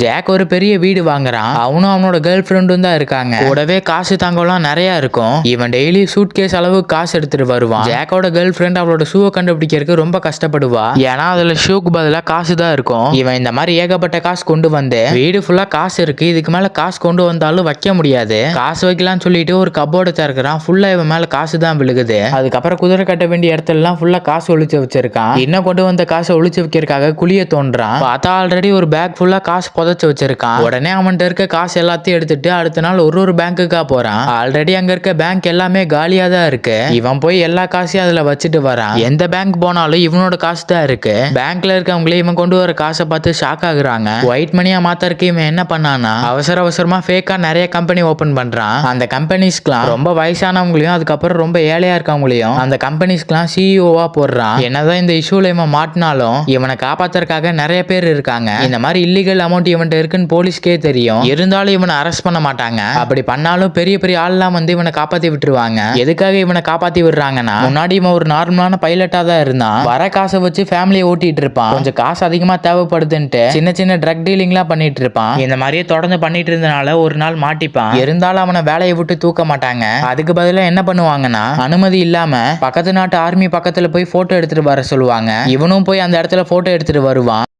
Jack ஒரு பெரிய வீடு வாங்குறான். அவனும் அவனோட கேர்ள் ஃப்ரெண்டும் தான் இருக்காங்க. கூடவே காசு தங்கம்லாம் நிறைய இருக்கும். இவன் டெய்லி சூட் கேஸ் அளவு காசு எடுத்துட்டு வருவான். ஜாக்கோட கேர்ள் ஃப்ரெண்ட் அவளோட ஷூவை கண்டுபிடிக்கிறதுக்கு ரொம்ப கஷ்டப்படுவா. ஏன்னா அதுல ஷூக்கு பதிலா காசு தான் இருக்கும். இவன் இந்த மாதிரி ஏகப்பட்ட காசு கொண்டு வந்து வீடு ஃபுல்லா காசு இருக்கு, இதுக்கு மேல காசு கொண்டு வந்தாலும் வைக்க முடியாது, காசு வைக்கலாம்னு சொல்லிட்டு ஒரு கப்போர்டு திறக்கிறான். ஃபுல்லா இவன் மேல காசு தான் விழுகுது. அதுக்கப்புறம் குதிரை கட்ட வேண்டிய இடத்துல எல்லாம் ஃபுல்லா காசு ஒளிச்சு வச்சிருக்கான். இன்னும் கொண்டு வந்த காசை ஒளிச்சு வைக்கிறதுக்காக குழிய தோன்றான். பார்த்தா ஆல்ரெடி ஒரு பேக் ஃபுல்லா காசு புதைச்சு வச்சிருக்கான். உடனே அவன்கிட்ட இருக்க காசு எல்லாத்தையும் எடுத்துட்டு அடுத்த நாள் ஒரு பேங்குக்கா போறான். ஆல்ரெடி அங்க இருக்க பேங்க் எல்லாமே காலியா தான் இருக்கு. இவன் போய் எல்லா காசையும் அதுல வச்சுட்டு வரான். எந்த பேங்க் போனாலும் இவனோட காசு தான் இருக்கு. பேங்க்ல இருக்கவங்களே இவன் கொண்டு வர காசை பார்த்து ஷாக் ஆகுறாங்க. ஒயிட் மணியா மாத்தறதுக்கு இவன் என்ன பண்ணானா அவசரமா ஃபேக்கா நிறைய கம்பெனி ஓபன் பண்றான். அந்த கம்பெனிஸ்க்குலாம் ரொம்ப வயசானவங்களையும் அதுக்கப்புறம் ரொம்ப ஏழையா இருக்கவங்களையும் அந்த கம்பெனிஸ்க்குலாம் சிஇஓவா போடுறான். என்னதான் இந்த இஷ்யூல இவன் மாட்டினாலும் இவனை காப்பாத்துறதுக்காக நிறைய பேர் இருக்காங்க. இந்த மாதிரி இல்லீகல் அமௌண்ட் இவன்ட்ட இருக்குன்னு போலீஸ்க்கே தெரியும். இருந்தாலும் இவனை அரெஸ்ட் பண்ண மாட்டாங்க. அப்படி பண்ணாலும் பெரிய பெரிய ஆள்லாம் வந்து இவனை காப்பாத்தி விட்டுருவாங்க. எதுக்காக இவனை காப்பாத்தி விடுறாங்கன்னா, முன்னாடி இவன் ஒரு நார்மலான பைலட்டா தான் இருந்தான். வர காசை வச்சு ஃபேமிலியை ஓட்டிட்டு இருப்பான். கொஞ்சம் காசு அதிகமா தேவைப்படுதுன்ட்டு சின்ன சின்ன ட்ரக் டீலிங்லாம் பண்ணிட்டு இருப்பான். இந்த மாதிரியே தொடர்ந்து பண்ணிட்டு இருந்தனால ஒரு நாள் மாட்டிப்பான். இருந்தாலும் அவனை வேலையை விட்டு தூக்க மாட்டாங்க. அதுக்கு பதிலா என்ன பண்ணுவாங்கன்னா, அனுமதி இல்லாம பக்கத்து நாட்டு ஆர்மி பக்கத்துல போய் போட்டோ எடுத்துட்டு வர சொல்லுவாங்க. இவனும் போய் அந்த இடத்துல போட்டோ எடுத்துட்டு வருவான்.